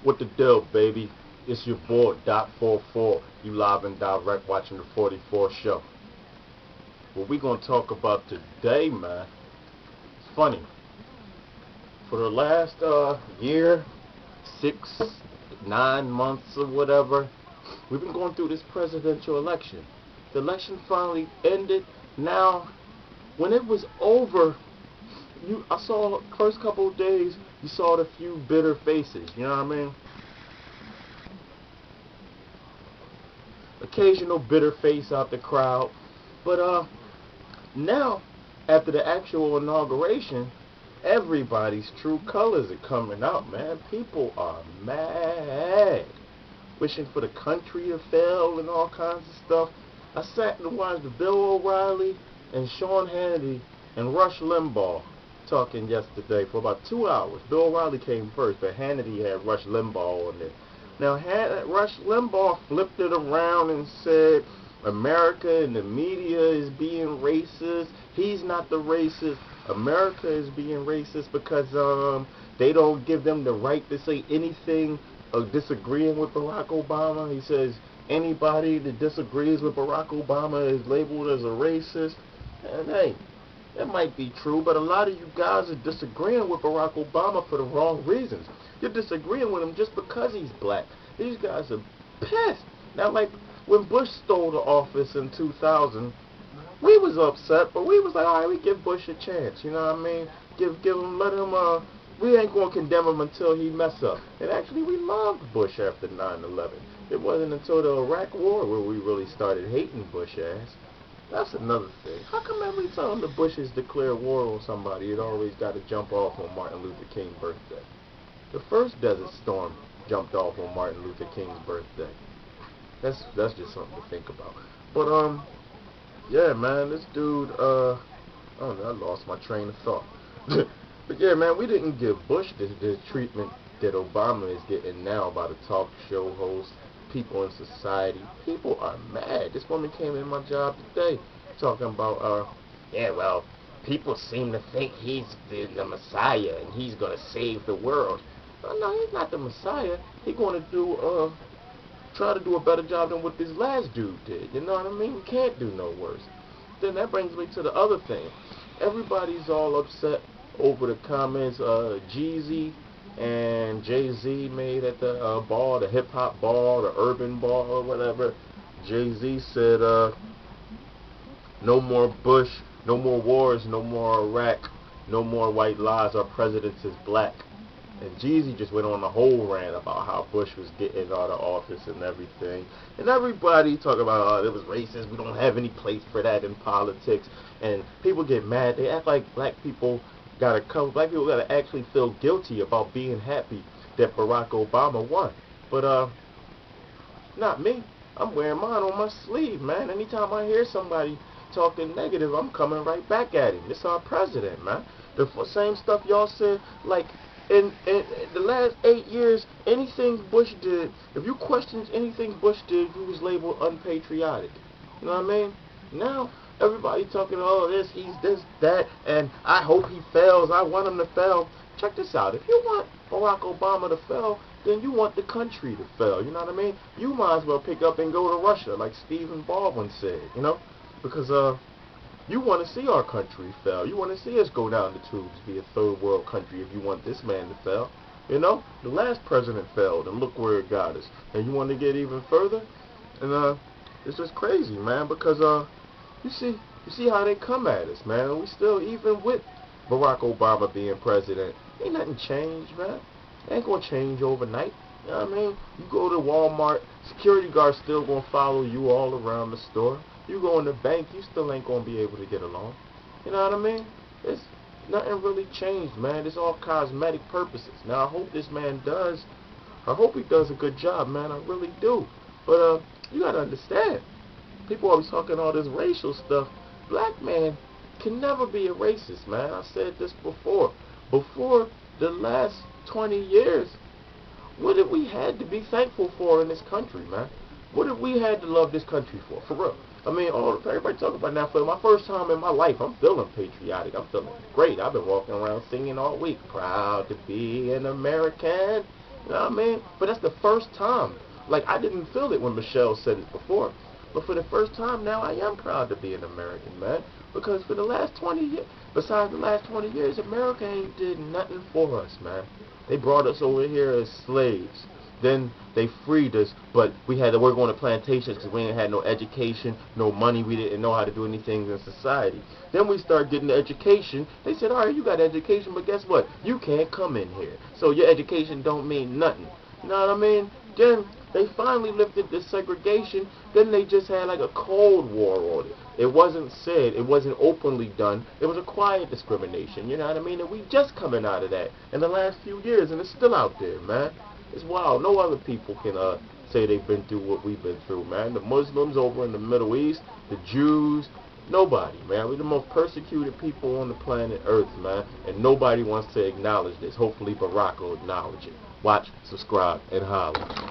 What the deal, baby? It's your boy, Dot 44. You live and direct watching the 44 show. What we gonna talk about today, man, it's funny. For the last year, 6, 9 months or whatever, we've been going through this presidential election. The election finally ended. Now, when it was over, I saw the first couple of days, you saw the few bitter faces, you know what I mean? Occasional bitter face out the crowd. But now, after the actual inauguration, everybody's true colors are coming out, man. People are mad, wishing for the country to fail and all kinds of stuff. I sat and watched Bill O'Reilly and Sean Hannity and Rush Limbaugh talking yesterday for about 2 hours. Bill O'Reilly came first, but Hannity had Rush Limbaugh on it. Now, Rush Limbaugh flipped it around and said America and the media is being racist. He's not the racist. America is being racist because they don't give them the right to say anything disagreeing with Barack Obama. He says anybody that disagrees with Barack Obama is labeled as a racist. And hey, that might be true, but a lot of you guys are disagreeing with Barack Obama for the wrong reasons. You're disagreeing with him just because he's black. These guys are pissed. Now, like when Bush stole the office in 2000, we was upset, but we was like, all right, we give Bush a chance. You know what I mean? Give him, let him. We ain't gonna condemn him until he mess up. And actually, we loved Bush after 9/11. It wasn't until the Iraq War where we really started hating Bush ass. That's another thing. How come every time the Bushes declare war on somebody, it always got to jump off on Martin Luther King's birthday? The first Desert Storm jumped off on Martin Luther King's birthday. That's just something to think about. But yeah, man, this dude, I don't know, I lost my train of thought. But yeah, man, we didn't give Bush the treatment that Obama is getting now by the talk show hosts, people in society. People are mad. This woman came in my job today talking about, yeah, well, people seem to think he's the Messiah and he's going to save the world. No, he's not the Messiah. He's going to try to do a better job than what this last dude did. You know what I mean? We can't do no worse. Then that brings me to the other thing. Everybody's all upset over the comments Jeezy and Jay-Z made at the ball, the hip-hop ball, the urban ball, or whatever. Jay-Z said, no more Bush, no more wars, no more Iraq, no more white lies, our president is black. And Jeezy just went on a whole rant about how Bush was getting out of office and everything. And everybody talking about, oh, it was racist, we don't have any place for that in politics. And people get mad, they act like black people gotta actually feel guilty about being happy that Barack Obama won. But not me. I'm wearing mine on my sleeve, man. Anytime I hear somebody talking negative, I'm coming right back at him. It's our president, man. The same stuff y'all said, like in the last 8 years, anything Bush did, if you questioned anything Bush did, he was labeled unpatriotic. You know what I mean? Now everybody talking, oh, he's this, that, and I hope he fails. I want him to fail. Check this out. If you want Barack Obama to fail, then you want the country to fail. You know what I mean? You might as well pick up and go to Russia, like Stephen Baldwin said, you know? Because you want to see our country fail. You want to see us go down the tubes, be a third world country if you want this man to fail. You know? The last president failed, and look where it got us. And you want to get even further? And it's just crazy, man, because you see how they come at us, man. We still, even with Barack Obama being president, ain't nothing changed, man. It ain't gonna change overnight. You know what I mean? You go to Walmart, security guards still gonna follow you all around the store. You go in the bank, you still ain't gonna be able to get along. You know what I mean? It's nothing really changed, man. It's all cosmetic purposes. Now I hope this man does. I hope he does a good job, man. I really do. But you gotta understand. People always talking all this racial stuff. Black man can never be a racist, man. I said this before. Before the last 20 years, what have we had to be thankful for in this country, man? What have we had to love this country for real? I mean, everybody talking about now, for my first time in my life, I'm feeling patriotic. I'm feeling great. I've been walking around singing all week. Proud to be an American. You know what I mean? But that's the first time. Like, I didn't feel it when Michelle said it before. But for the first time now, I am proud to be an American, man. Because for the last 20 years, besides the last 20 years, America ain't did nothing for us, man. They brought us over here as slaves. Then they freed us, but we had to work on the plantations because we ain't had no education, no money. We didn't know how to do anything in society. Then we started getting the education. They said, all right, you got education, but guess what? You can't come in here. So your education don't mean nothing. You know what I mean? Then they finally lifted the segregation. Then they just had like a Cold War on it. It wasn't said. It wasn't openly done. It was a quiet discrimination. You know what I mean? And we just coming out of that in the last few years, and it's still out there, man. It's wild. No other people can say they've been through what we've been through, man. The Muslims over in the Middle East, the Jews, nobody, man. We're the most persecuted people on the planet Earth, man. And nobody wants to acknowledge this. Hopefully Barack will acknowledge it. Watch, subscribe, and holler.